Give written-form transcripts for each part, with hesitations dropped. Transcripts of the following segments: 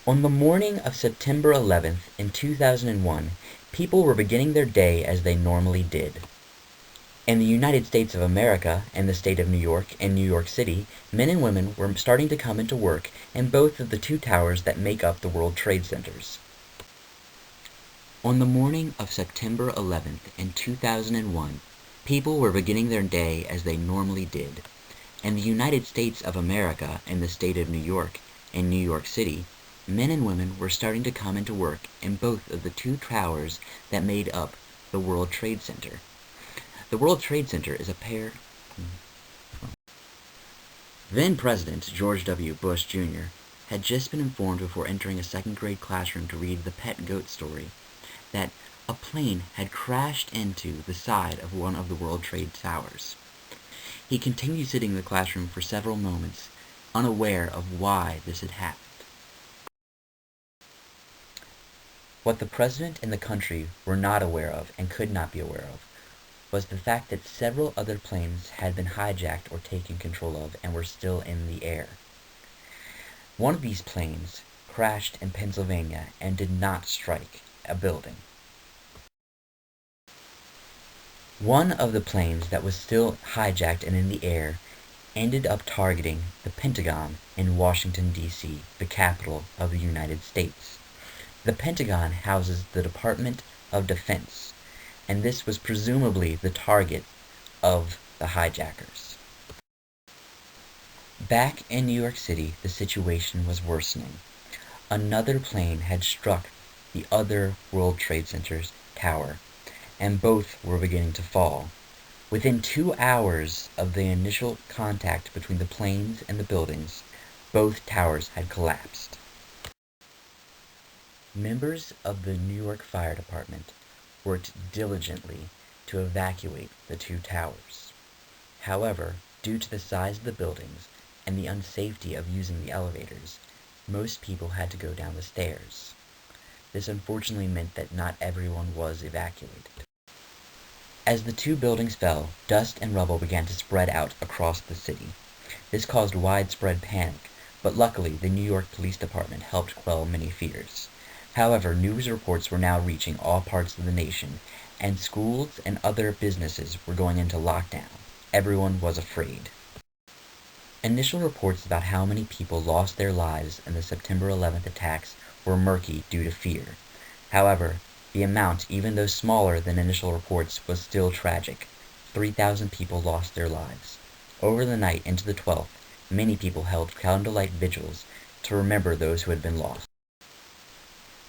On the morning of September 11th in 2001, people were beginning their day as they normally did. In the United States of America and the state of New York and New York City, men and women were starting to come into work in both of the two towers that make up the World Trade Centers. On the morning of September 11th in 2001, people were beginning their day as they normally did. In the United States of America and the state of New York and New York City, men and women were starting to come into work in both of the two towers that made up the World Trade Center. The World Trade Center is a pair. Then President George W. Bush Jr. had just been informed before entering a second-grade classroom to read the pet goat story that a plane had crashed into the side of one of the World Trade Towers. He continued sitting in the classroom for several moments, unaware of why this had happened. What the president and the country were not aware of and could not be aware of was the fact that several other planes had been hijacked or taken control of and were still in the air. One of these planes crashed in Pennsylvania and did not strike a building. One of the planes that was still hijacked and in the air ended up targeting the Pentagon in Washington, D.C., the capital of the United States. The Pentagon houses the Department of Defense, and this was presumably the target of the hijackers. Back in New York City, the situation was worsening. Another plane had struck the other World Trade Center's tower, and both were beginning to fall. Within 2 hours of the initial contact between the planes and the buildings, both towers had collapsed. Members of the New York Fire Department worked diligently to evacuate the two towers. However, due to the size of the buildings and the unsafety of using the elevators, most people had to go down the stairs. This unfortunately meant that not everyone was evacuated. As the two buildings fell, dust and rubble began to spread out across the city. This caused widespread panic, but luckily the New York Police Department helped quell many fears. However, news reports were now reaching all parts of the nation, and schools and other businesses were going into lockdown. Everyone was afraid. Initial reports about how many people lost their lives in the September 11th attacks were murky due to fear. However, the amount, even though smaller than initial reports, was still tragic. 3,000 people lost their lives. Over the night into the 12th, many people held candlelight vigils to remember those who had been lost.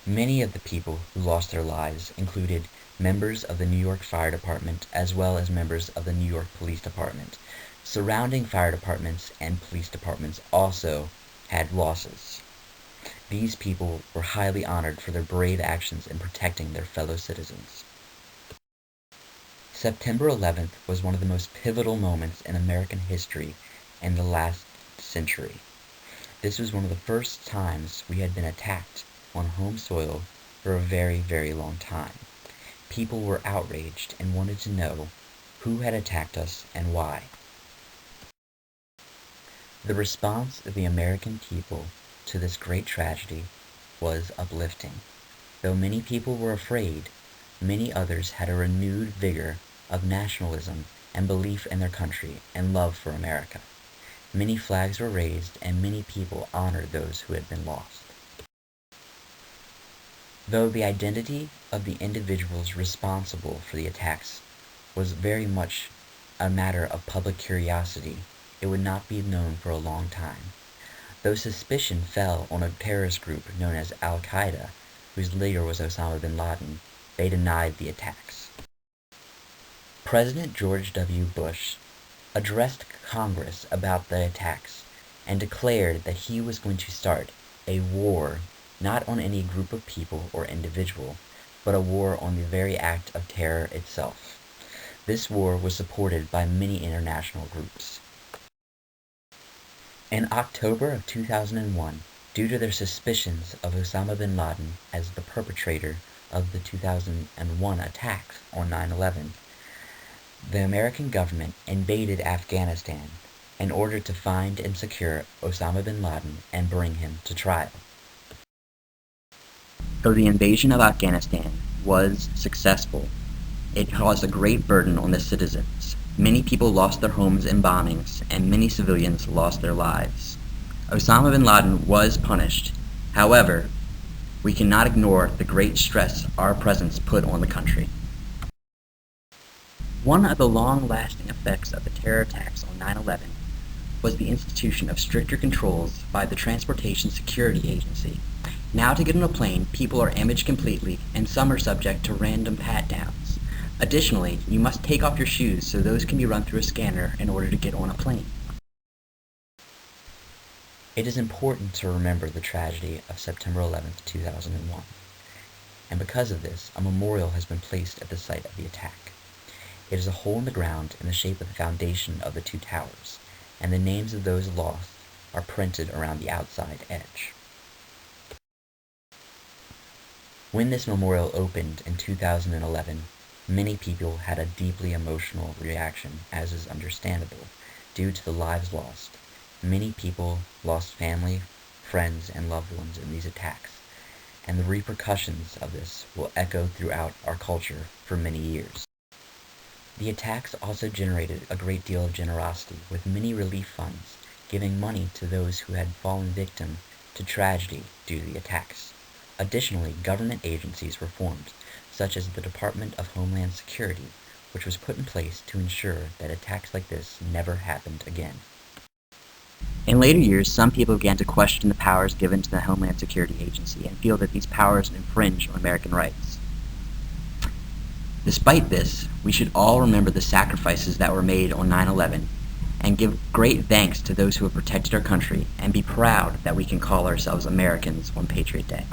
Many of the people who lost their lives included members of the New York Fire Department as well as members of the New York Police Department. Surrounding fire departments and police departments also had losses. These people were highly honored for their brave actions in protecting their fellow citizens. September 11th was one of the most pivotal moments in American history in the last century. This was one of the first times we had been attacked on home soil for a very, very long time. People were outraged and wanted to know who had attacked us and why. The response of the American people to this great tragedy was uplifting. Though many people were afraid, many others had a renewed vigor of nationalism and belief in their country and love for America. Many flags were raised and many people honored those who had been lost. Though the identity of the individuals responsible for the attacks was very much a matter of public curiosity, it would not be known for a long time. Though suspicion fell on a terrorist group known as Al-Qaeda, whose leader was Osama bin Laden, they denied the attacks. President George W. Bush addressed Congress about the attacks and declared that he was going to start a war not on any group of people or individual, but a war on the very act of terror itself. This war was supported by many international groups. In October of 2001, due to their suspicions of Osama bin Laden as the perpetrator of the 2001 attacks on 9/11, the American government invaded Afghanistan in order to find and secure Osama bin Laden and bring him to trial. Though the invasion of Afghanistan was successful, it caused a great burden on the citizens. Many people lost their homes in bombings, and many civilians lost their lives. Osama bin Laden was punished. However, we cannot ignore the great stress our presence put on the country. One of the long-lasting effects of the terror attacks on 9/11 was the institution of stricter controls by the Transportation Security Agency. Now to get on a plane, people are imaged completely, and some are subject to random pat-downs. Additionally, you must take off your shoes so those can be run through a scanner in order to get on a plane. It is important to remember the tragedy of September 11th, 2001, and because of this, a memorial has been placed at the site of the attack. It is a hole in the ground in the shape of the foundation of the two towers, and the names of those lost are printed around the outside edge. When this memorial opened in 2011, many people had a deeply emotional reaction, as is understandable, due to the lives lost. Many people lost family, friends, and loved ones in these attacks, and the repercussions of this will echo throughout our culture for many years. The attacks also generated a great deal of generosity, with many relief funds giving money to those who had fallen victim to tragedy due to the attacks. Additionally, government agencies were formed, such as the Department of Homeland Security, which was put in place to ensure that attacks like this never happened again. In later years, some people began to question the powers given to the Homeland Security Agency and feel that these powers infringe on American rights. Despite this, we should all remember the sacrifices that were made on 9/11 and give great thanks to those who have protected our country and be proud that we can call ourselves Americans on Patriot Day.